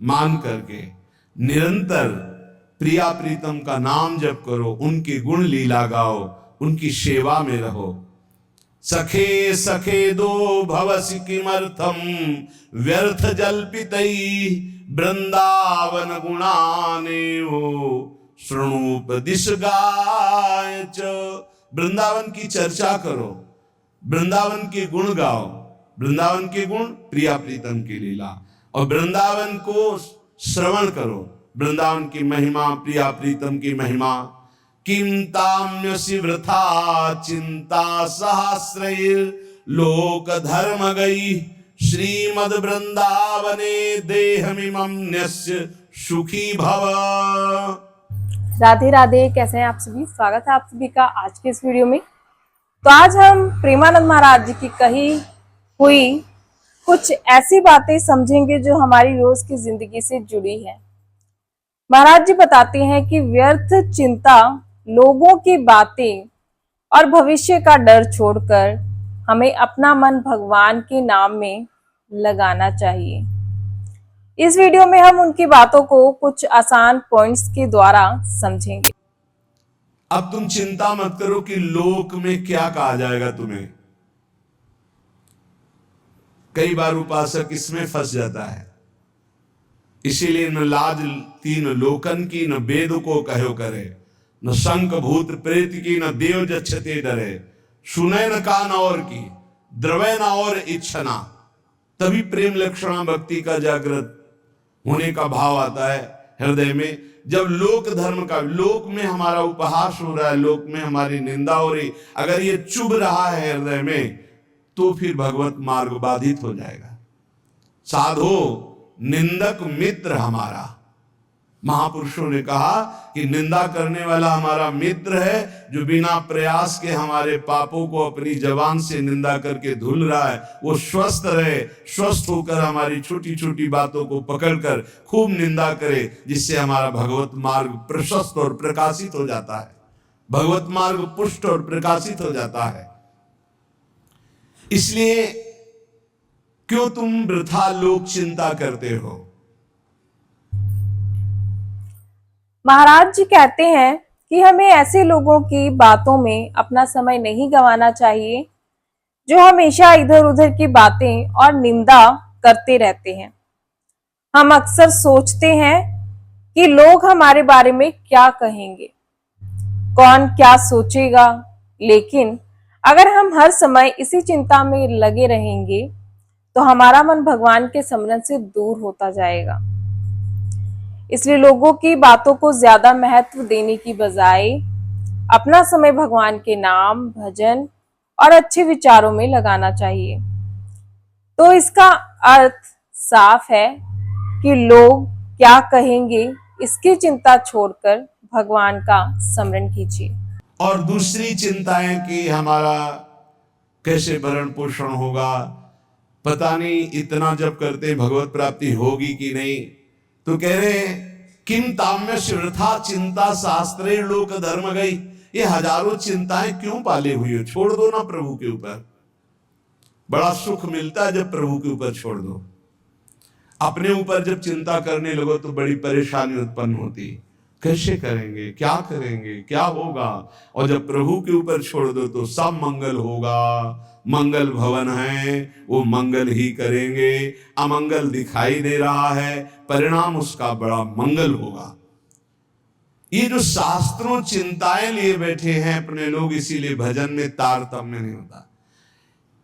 मान करके निरंतर प्रिया प्रीतम का नाम जप करो, उनके गुण लीला गाओ, उनकी सेवा में रहो। सखे सखे दो भवसि किमर्थम व्यर्थ जल्पितई वृंदावन गुणाने हो शृणुपदिश गाय च। वृंदावन की चर्चा करो, वृंदावन के गुण गाओ, वृंदावन के गुण प्रिया प्रीतम की लीला, और वृंदावन को श्रवण करो, वृंदावन की महिमा, प्रिया प्रीतम की महिमा। किम ताम्यसि वृथा चिंता सहस्रैर लोक धर्म गई श्रीमद वृंदावने देहमिमं न्यस्य सुखी भव। राधे राधे, कैसे हैं आप सभी। स्वागत है आप सभी का आज के इस वीडियो में। तो आज हम प्रेमानंद महाराज जी की कही हुई कुछ ऐसी बातें समझेंगे जो हमारी रोज की जिंदगी से जुड़ी है। महाराज जी बताते हैं कि व्यर्थ चिंता, लोगों की बातें और भविष्य का डर छोड़कर हमें अपना मन भगवान के नाम में लगाना चाहिए। इस वीडियो में हम उनकी बातों को कुछ आसान पॉइंट्स के द्वारा समझेंगे। अब तुम चिंता मत करो कि लोक में क्या कहा जाएगा तुम्हें। कई बार उपासक इसमें फंस जाता है, इसीलिए न लाज तीन लोकन की, न वेद को कहो करे, न शंख भूत प्रेत की, न देव जच्छते डरे, सुने न कान और की, द्रवे न और इच्छना। तभी प्रेम लक्षणा भक्ति का जागृत होने का भाव आता है हृदय में। जब लोक धर्म का, लोक में हमारा उपहास हो रहा है, लोक में हमारी निंदा हो रही, अगर ये चुभ रहा है हृदय में, तो फिर भगवत मार्ग बाधित हो जाएगा। साधो निंदक मित्र हमारा, महापुरुषों ने कहा कि निंदा करने वाला हमारा मित्र है, जो बिना प्रयास के हमारे पापों को अपनी जबान से निंदा करके धुल रहा है। वो स्वस्थ रहे, स्वस्थ होकर हमारी छोटी छोटी बातों को पकड़कर खूब निंदा करे, जिससे हमारा भगवत मार्ग प्रशस्त और प्रकाशित हो जाता है, भगवत मार्ग पुष्ट और प्रकाशित हो जाता है। इसलिए क्यों तुम वृथा लोक चिंता करते हो। महाराज जी कहते हैं कि हमें ऐसे लोगों की बातों में अपना समय नहीं गंवाना चाहिए जो हमेशा इधर उधर की बातें और निंदा करते रहते हैं। हम अक्सर सोचते हैं कि लोग हमारे बारे में क्या कहेंगे, कौन क्या सोचेगा, लेकिन अगर हम हर समय इसी चिंता में लगे रहेंगे तो हमारा मन भगवान के स्मरण से दूर होता जाएगा। इसलिए लोगों की बातों को ज्यादा महत्व देने की बजाय अपना समय भगवान के नाम, भजन और अच्छे विचारों में लगाना चाहिए। तो इसका अर्थ साफ है कि लोग क्या कहेंगे इसकी चिंता छोड़कर भगवान का स्मरण कीजिए। और दूसरी चिंताएं कि हमारा कैसे भरण पोषण होगा, पता नहीं इतना जब करते भगवत प्राप्ति होगी कि नहीं। तो कह रहे हैं किम ताम्यस्य वृथा चिंता शास्त्रे लोक धर्म गई। ये हजारों चिंताएं क्यों पाले हुई हो, छोड़ दो ना प्रभु के ऊपर। बड़ा सुख मिलता है जब प्रभु के ऊपर छोड़ दो। अपने ऊपर जब चिंता करने लगो तो बड़ी परेशानी उत्पन्न होती, कैसे करेंगे, क्या करेंगे, क्या होगा। और जब प्रभु के ऊपर छोड़ दो तो सब मंगल होगा। मंगल भवन है, वो मंगल ही करेंगे। अमंगल दिखाई दे रहा है, परिणाम उसका बड़ा मंगल होगा। ये जो शास्त्रों चिंताएं लिए बैठे हैं अपने लोग, इसीलिए भजन में तारतम्य नहीं होता।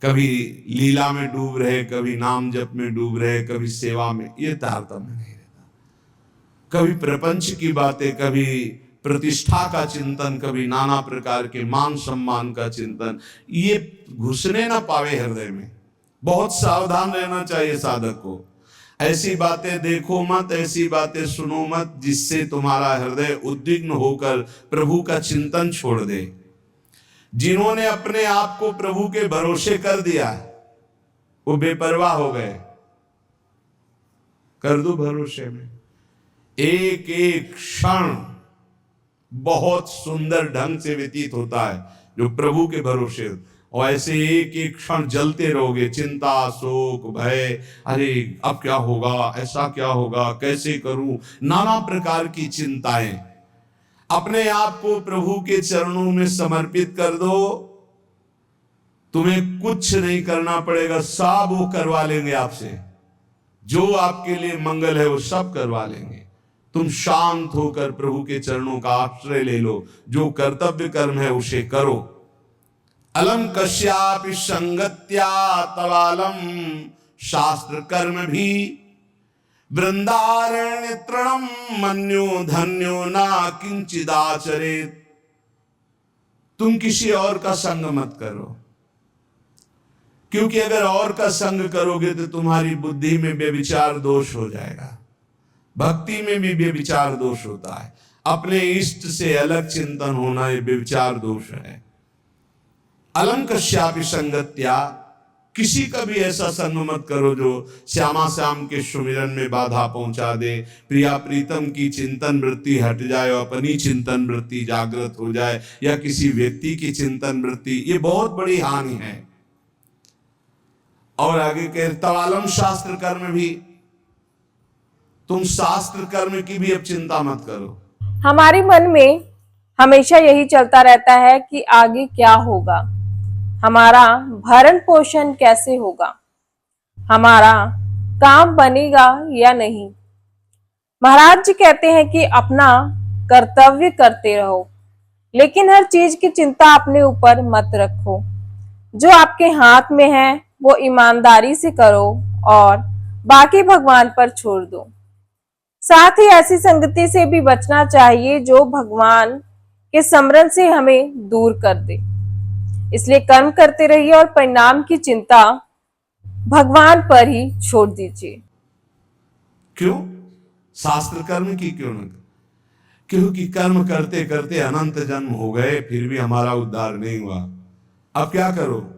कभी लीला में डूब रहे, कभी नाम जप में डूब रहे, कभी सेवा में, ये तारतम्य नहीं रहता। कभी प्रपंच की बातें, कभी प्रतिष्ठा का चिंतन, कभी नाना प्रकार के मान सम्मान का चिंतन, ये घुसने ना पावे हृदय में। बहुत सावधान रहना चाहिए साधक को। ऐसी बातें देखो मत, ऐसी बातें सुनो मत जिससे तुम्हारा हृदय उद्विग्न होकर प्रभु का चिंतन छोड़ दे। जिन्होंने अपने आप को प्रभु के भरोसे कर दिया वो बेपरवाह हो गए। कर दो भरोसे में, एक एक क्षण बहुत सुंदर ढंग से व्यतीत होता है जो प्रभु के भरोसे। और ऐसे एक एक क्षण जलते रहोगे, चिंता, शोक, भय, अरे अब क्या होगा, ऐसा क्या होगा, कैसे करूं, नाना प्रकार की चिंताएं। अपने आप को प्रभु के चरणों में समर्पित कर दो, तुम्हें कुछ नहीं करना पड़ेगा, सब वो करवा लेंगे आपसे। जो आपके लिए मंगल है वो सब करवा लेंगे। तुम शांत होकर प्रभु के चरणों का आश्रय ले लो, जो कर्तव्य कर्म है उसे करो। अलम कश्यापि संगत्या तवालम शास्त्र कर्म भी वृंदारण्य तृणम मन्यो धन्यो ना किंचिदाचरेत। तुम किसी और का संग मत करो, क्योंकि अगर और का संग करोगे तो तुम्हारी बुद्धि में व्यभिचार दोष हो जाएगा। भक्ति में भी व्यभिचार दोष होता है, अपने इष्ट से अलग चिंतन होना ये व्यभिचार दोष है। अलम कश्यापि संगत्या, किसी का भी ऐसा संग मत करो जो श्यामा श्याम के सुमिरन में बाधा पहुंचा दे, प्रिया प्रीतम की चिंतन वृत्ति हट जाए और अपनी चिंतन वृत्ति जागृत हो जाए, या किसी व्यक्ति की चिंतन वृत्ति, ये बहुत बड़ी हानि है। और आगे कह तवालम शास्त्र कर्म भी, तुम शास्त्र कर्म की भी अब चिंता मत करो। हमारे मन में हमेशा यही चलता रहता है कि आगे क्या होगा, हमारा भरण पोषण कैसे होगा, हमारा काम बनेगा या नहीं। महाराज जी कहते हैं कि अपना कर्तव्य करते रहो, लेकिन हर चीज की चिंता अपने ऊपर मत रखो। जो आपके हाथ में है वो ईमानदारी से करो और बाकी भगवान पर छोड़ दो। साथ ही ऐसी संगति से भी बचना चाहिए जो भगवान के स्मरण से हमें दूर कर दे। इसलिए कर्म करते रहिए और परिणाम की चिंता भगवान पर ही छोड़ दीजिए। क्यों? शास्त्र कर्म की क्यों न? क्योंकि कर्म करते करते अनंत जन्म हो गए, फिर भी हमारा उद्धार नहीं हुआ। अब क्या करो?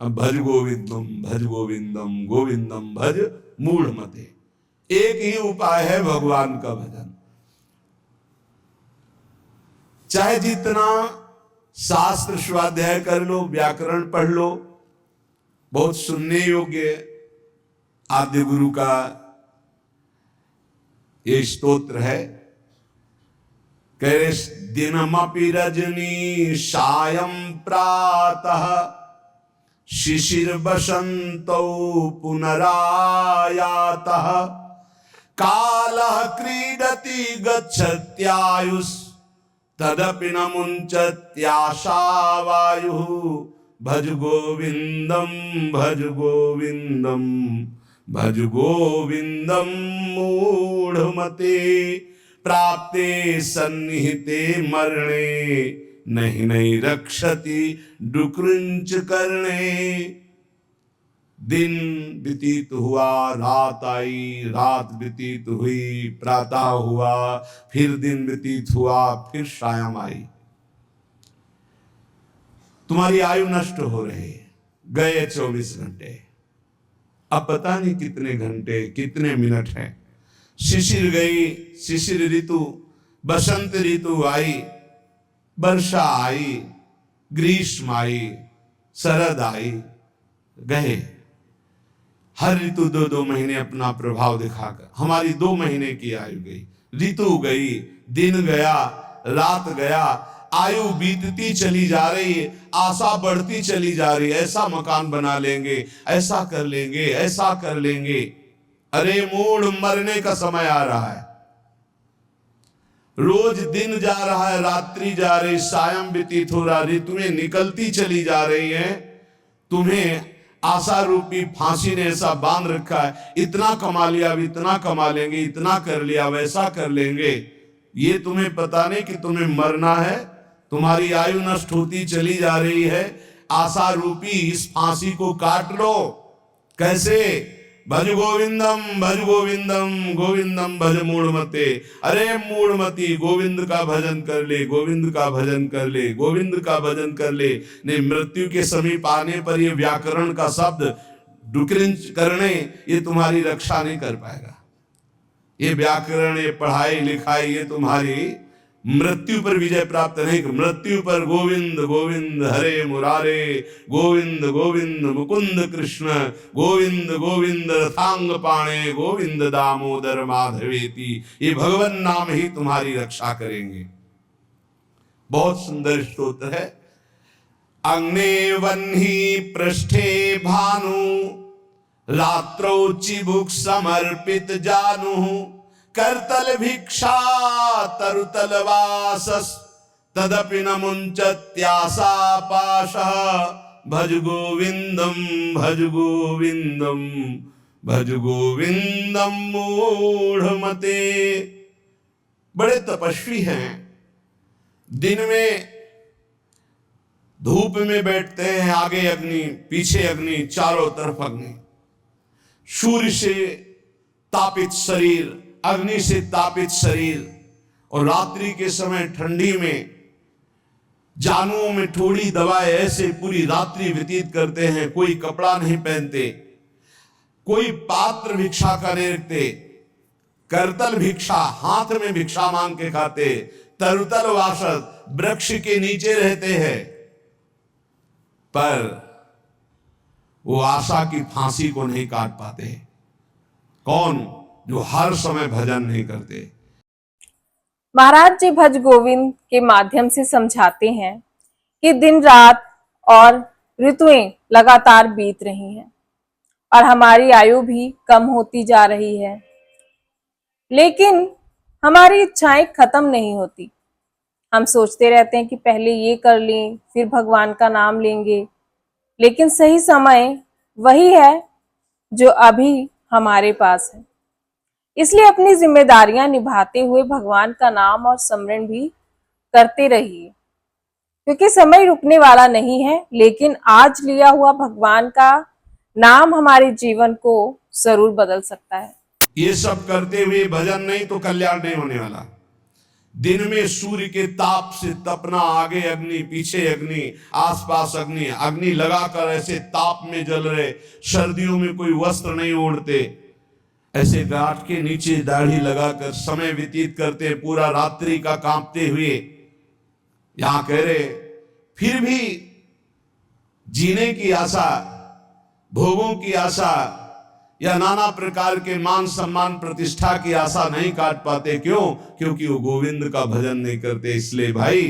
अब भज गोविंदम भज गोविंदम गोविंदम भज मूढ़ मते। एक ही उपाय है भगवान का भजन। चाहे जितना शास्त्र स्वाध्याय कर लो, व्याकरण पढ़ लो, बहुत सुनने योग्य आद्य गुरु का ये स्तोत्र है। कह रहे दिनमपि रजनी सायं प्रातः शिशिर बसंतो पुनरायातः कालः क्रीडति गच्छत्यायुष तदपि न मुंचत्याशा वायुः भज गोविंदम भज गोविंदम भज गोविंदम मूढ़मते प्राप्ते सन्निहिते मरणे नहीं नहीं रक्षति डुकृंच करणे। दिन व्यतीत हुआ, रात आई, रात व्यतीत हुई, प्रातः हुआ, फिर दिन व्यतीत हुआ, फिर सायं आई। तुम्हारी आयु नष्ट हो रही है, गए 24 घंटे, अब पता नहीं कितने घंटे कितने मिनट हैं। शिशिर गई, शिशिर ऋतु, बसंत ऋतु आई, वर्षा आई, ग्रीष्म आई, शरद आई, गए। हर ऋतु 2-2 महीने अपना प्रभाव दिखाकर हमारी 2 महीने की आयु गई, ऋतु गई, दिन गया, रात गया, आयु बीतती चली जा रही है, आशा बढ़ती चली जा रही है। ऐसा मकान बना लेंगे, ऐसा कर लेंगे, ऐसा कर लेंगे। अरे मूढ़, मरने का समय आ रहा है। रोज दिन जा रहा है, रात्रि जा रही, सायं व्यतीत हो रहा, ऋतुएं निकलती चली जा रही हैं। तुम्हें आशा रूपी फांसी ने ऐसा बांध रखा है, इतना कमा लिया, अब इतना कमा लेंगे, इतना कर लिया, वैसा कर लेंगे। ये तुम्हें पता नहीं कि तुम्हें मरना है, तुम्हारी आयु नष्ट होती चली जा रही है। आशा रूपी इस फांसी को काट लो। कैसे? भज गोविंदम गोविंदम भज मूढ़मते। अरे मूढ़मती, गोविंद का भजन कर ले, गोविंद का भजन कर ले, गोविंद का भजन कर ले। नहीं, मृत्यु के समीप आने पर ये व्याकरण का शब्द डुक्रिंच करने, ये तुम्हारी रक्षा नहीं कर पाएगा। ये व्याकरण, ये पढ़ाई लिखाई, ये तुम्हारी मृत्यु पर विजय प्राप्त नहीं, मृत्यु पर गोविंद गोविंद हरे मुरारे, गोविंद गोविंद मुकुंद कृष्ण, गोविंद गोविंद रथांग पाणे, गोविंद दामोदर माधवेति, ये भगवान नाम ही तुम्हारी रक्षा करेंगे। बहुत सुंदर स्तोत्र है। अग्ने वह्नि पृष्ठे भानु, रात्रौ चिबुक समर्पित जानु, करतल भिक्षा तरुतल वासस, तदपि न मुंचत्यासा पाशः, भज गोविंदम भज गोविंदम भज गोविंदम मूढ़मते। बड़े तपस्वी हैं, दिन में धूप में बैठते हैं, आगे अग्नि पीछे अग्नि चारों तरफ अग्नि, सूर्य से तापित शरीर, अग्नि से तापित शरीर, और रात्रि के समय ठंडी में जानुओं में थोड़ी दवाएं, ऐसे पूरी रात्रि व्यतीत करते हैं। कोई कपड़ा नहीं पहनते, कोई पात्र भिक्षा का नहीं रखते, करतल भिक्षा हाथ में भिक्षा मांग के खाते, तरुतल वासस वृक्ष के नीचे रहते हैं, पर वो आशा की फांसी को नहीं काट पाते। कौन? जो हर समय भजन नहीं करते। महाराज जी भज गोविंद के माध्यम से समझाते हैं कि दिन रात और ऋतुएं लगातार बीत रही हैं और हमारी आयु भी कम होती जा रही है, लेकिन हमारी इच्छाएं खत्म नहीं होती। हम सोचते रहते हैं कि पहले ये कर लें, फिर भगवान का नाम लेंगे, लेकिन सही समय वही है जो अभी हमारे पास है। इसलिए अपनी जिम्मेदारियां निभाते हुए भगवान का नाम और स्मरण भी करते रहिए, क्योंकि समय रुकने वाला नहीं है। लेकिन आज लिया हुआ भगवान का नाम हमारे जीवन को जरूर बदल सकता है। ये सब करते हुए भजन नहीं तो कल्याण नहीं होने वाला। दिन में सूर्य के ताप से तपना, आगे अग्नि पीछे अग्नि, आसपास अग्नि, अग्नि लगाकर ऐसे ताप में जल रहे, सर्दियों में कोई वस्त्र नहीं ओढ़ते, ऐसे गांठ के नीचे दाढ़ी लगाकर समय व्यतीत करते, पूरा रात्रि का कांपते हुए। यहां कह रहे फिर भी जीने की आशा, भोगों की आशा या नाना प्रकार के मान सम्मान प्रतिष्ठा की आशा नहीं काट पाते। क्यों? क्योंकि वो गोविंद का भजन नहीं करते। इसलिए भाई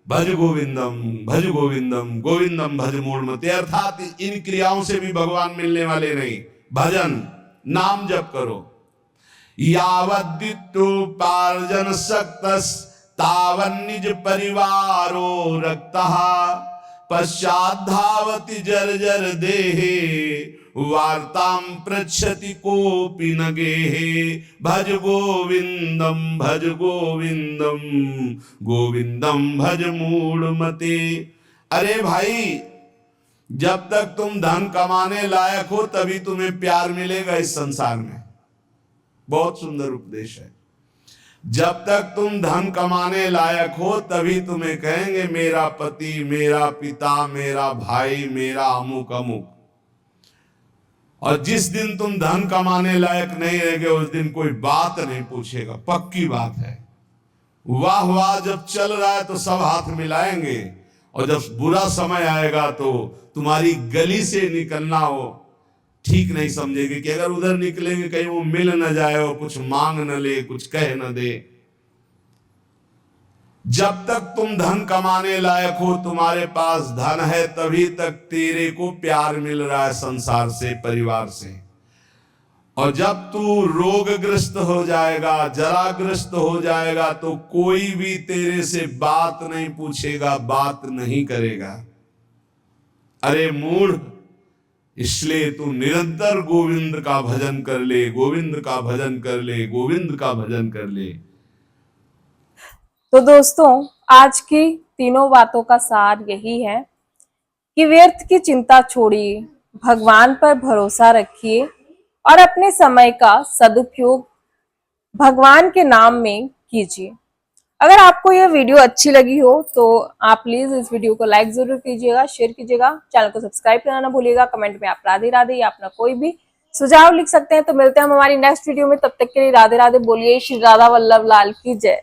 भज गोविंदम भज गोविंदम, गोविंदम भज मूढ़मते, अर्थात इन क्रियाओं से भी भगवान मिलने वाले नहीं। भजन नाम जप करो। यावद्युपार्जन सक्तस तावन निज परिवारो रक्तः, पश्चात् धावति जर्जर देहे, वार्तां पृच्छति कोपि न गेहे। भज गोविंदम भज गोविंदम गोविंदम भज मूढ़मते। अरे भाई, जब तक तुम धन कमाने लायक हो तभी तुम्हें प्यार मिलेगा इस संसार में। बहुत सुंदर उपदेश है। जब तक तुम धन कमाने लायक हो तभी तुम्हें कहेंगे मेरा पति, मेरा पिता, मेरा भाई, मेरा अमुक अमुक। और जिस दिन तुम धन कमाने लायक नहीं रहोगे उस दिन कोई बात नहीं पूछेगा। पक्की बात है। वाह वाह जब चल रहा है तो सब हाथ मिलाएंगे, और जब बुरा समय आएगा तो तुम्हारी गली से निकलना हो ठीक नहीं समझेगी कि अगर उधर निकलेंगे कहीं वो मिल न जाए और कुछ मांग न ले, कुछ कह न दे। जब तक तुम धन कमाने लायक हो, तुम्हारे पास धन है, तभी तक तेरे को प्यार मिल रहा है संसार से, परिवार से। और जब तू रोगग्रस्त हो जाएगा, जराग्रस्त हो जाएगा, तो कोई भी तेरे से बात नहीं पूछेगा, बात नहीं करेगा। अरे मूढ़, इसलिए तू निरंतर गोविंद का भजन कर ले, गोविंद का भजन कर ले, गोविंद का भजन कर ले। तो दोस्तों, आज की तीनों बातों का सार यही है कि व्यर्थ की चिंता छोड़िए, भगवान पर भरोसा रखिए और अपने समय का सदुपयोग भगवान के नाम में कीजिए। अगर आपको यह वीडियो अच्छी लगी हो तो आप प्लीज इस वीडियो को लाइक जरूर कीजिएगा, शेयर कीजिएगा, चैनल को सब्सक्राइब करना ना भूलिएगा। कमेंट में आप राधे राधे या अपना कोई भी सुझाव लिख सकते हैं। तो मिलते हैं हम हमारी नेक्स्ट वीडियो में, तब तक के लिए राधे राधे बोलिए। श्री राधा वल्लभ लाल की जय।